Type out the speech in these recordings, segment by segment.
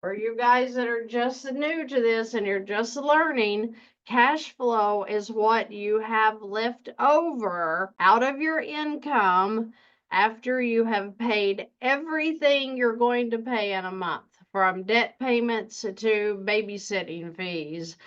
For you guys that are just new to this and you're just learning, cash flow is what you have left over out of your income after you have paid everything you're going to pay in a month, from debt payments to babysitting fees,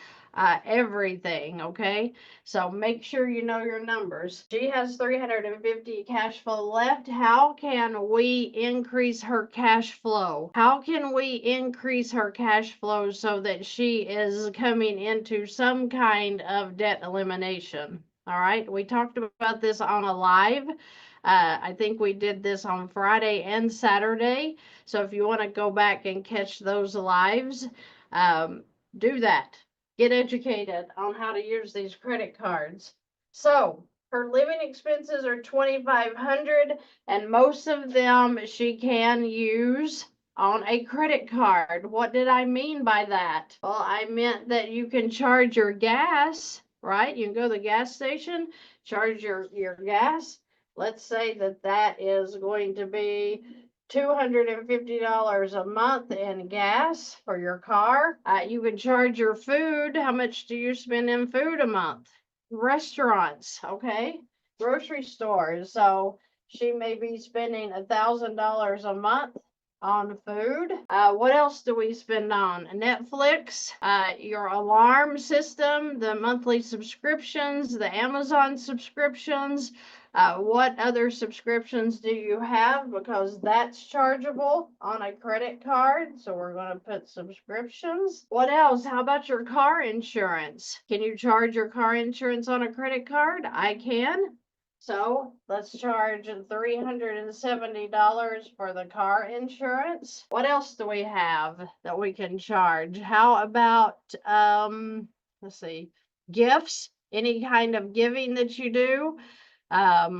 everything, okay? So make sure you know your numbers. She has 350 cash flow left. How can we increase her cash flow? How can we increase her cash flow so that she is coming into some kind of debt elimination? All right, we talked about this on a live. I think we did this on Friday and Saturday. So if you want to go back and catch those lives, do that. Get educated on how to use these credit cards. So her living expenses are $2,500, and most of them she can use on a credit card. What did I mean by that? Well, I meant that you can charge your gas, right? You can go to the gas station, charge your gas. Let's say that is going to be $250 a month in gas for your car. You can charge your food. How much do you spend in food a month? Restaurants, okay? Grocery stores. So she may be spending $1,000 a month on food. What else do we spend on? Netflix, your alarm system, the monthly subscriptions, the Amazon subscriptions. What other subscriptions do you have? Because that's chargeable on a credit card. So we're going to put subscriptions. What else? How about your car insurance? Can you charge your car insurance on a credit card? I can. So let's charge $370 for the car insurance. What else do we have that we can charge? How about, let's see, gifts? Any kind of giving that you do?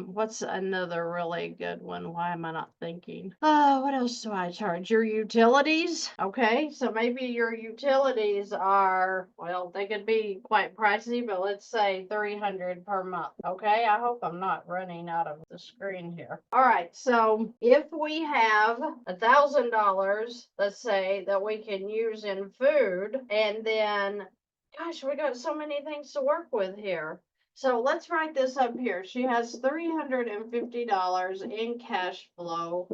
What's another really good one? Why am I not thinking? What else do I charge? Your utilities. Okay, so maybe your utilities are, well, they could be quite pricey, but let's say $300 per month. Okay, I hope I'm not running out of the screen here. All right, so if we have $1,000, let's say, that we can use in food, and then, gosh, we got so many things to work with here. So let's write this up here. She has $350 in cash flow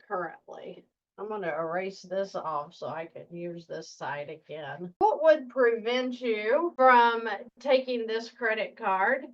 currently. I'm going to erase this off so I can use this side again. What would prevent you from taking this credit card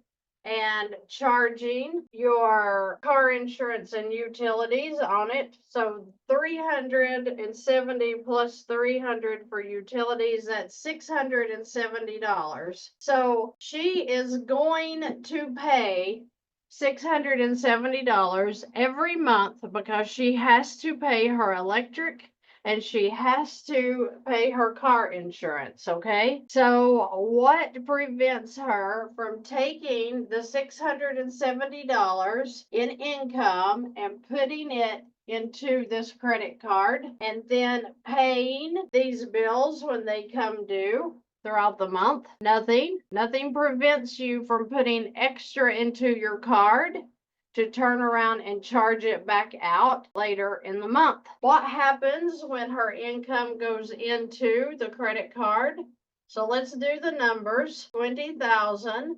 and charging your car insurance and utilities on it? So 370 plus 300 for utilities, that's $670. So she is going to pay $670 every month because she has to pay her electric and she has to pay her car insurance, okay? So what prevents her from taking the $670 in income and putting it into this credit card and then paying these bills when they come due throughout the month? Nothing prevents you from putting extra into your card to turn around and charge it back out later in the month. What happens when her income goes into the credit card? So let's do the numbers. 20,000.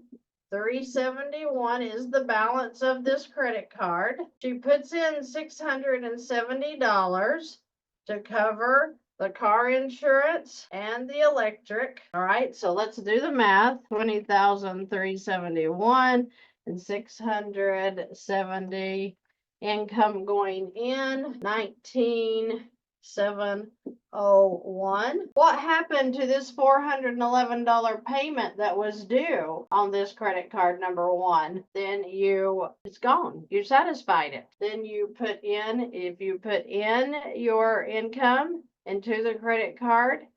371 is the balance of this credit card. She puts in $670 to cover the car insurance and the electric. All right, so let's do the math. 20,371 and 670 income going in 19,701. What happened to this $411 payment that was due on this credit card number one? Then it's gone. You satisfied it. Then you put in, if you put in your income into the credit card,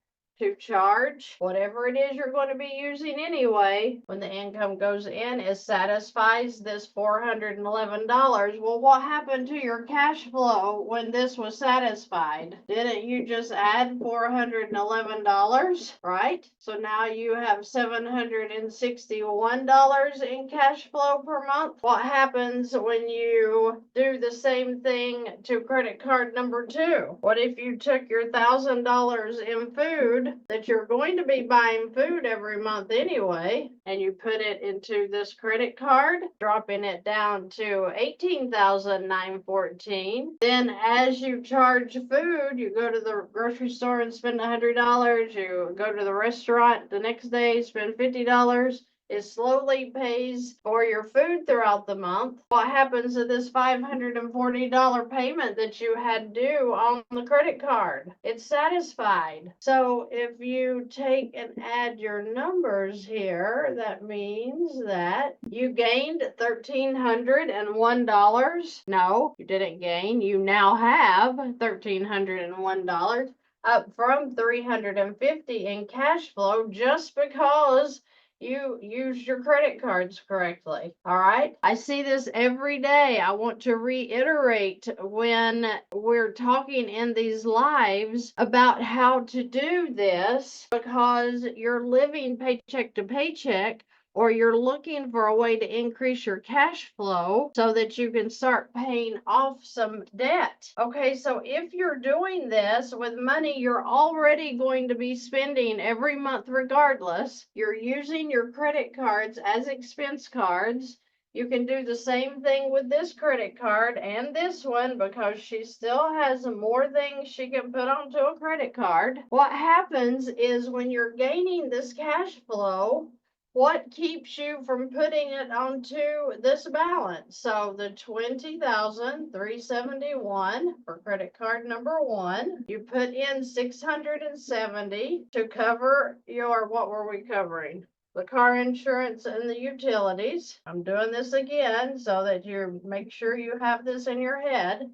to charge whatever it is you're going to be using anyway when the income goes in, it satisfies this $411. Well, what happened to your cash flow when this was satisfied? Didn't you just add $411, right? So now you have $761 in cash flow per month. What happens when you do the same thing to credit card number 2? What if you took your $1,000 in food that you're going to be buying food every month anyway, and you put it into this credit card, dropping it down to $18,914. Then as you charge food, you go to the grocery store and spend $100. You go to the restaurant the next day, spend $50. It slowly pays for your food throughout the month. What happens to this $540 payment that you had due on the credit card? It's satisfied. So if you take and add your numbers here, that means that you gained $1,301. No, you didn't gain. You now have $1,301, up from $350 in cash flow, just because you use your credit cards correctly. All right. I see this every day. I want to reiterate when we're talking in these lives about how to do this, because you're living paycheck to paycheck, or you're looking for a way to increase your cash flow so that you can start paying off some debt. Okay, so if you're doing this with money you're already going to be spending every month regardless, you're using your credit cards as expense cards. You can do the same thing with this credit card and this one, because she still has more things she can put onto a credit card. What happens is when you're gaining this cash flow, what keeps you from putting it onto this balance? So the $20,371 for credit card number 1, you put in $670 to cover your, what were we covering? The car insurance and the utilities. I'm doing this again so that you make sure you have this in your head.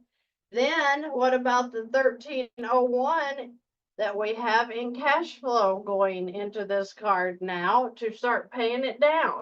Then what about the $1,301 that we have in cash flow going into this card now to start paying it down?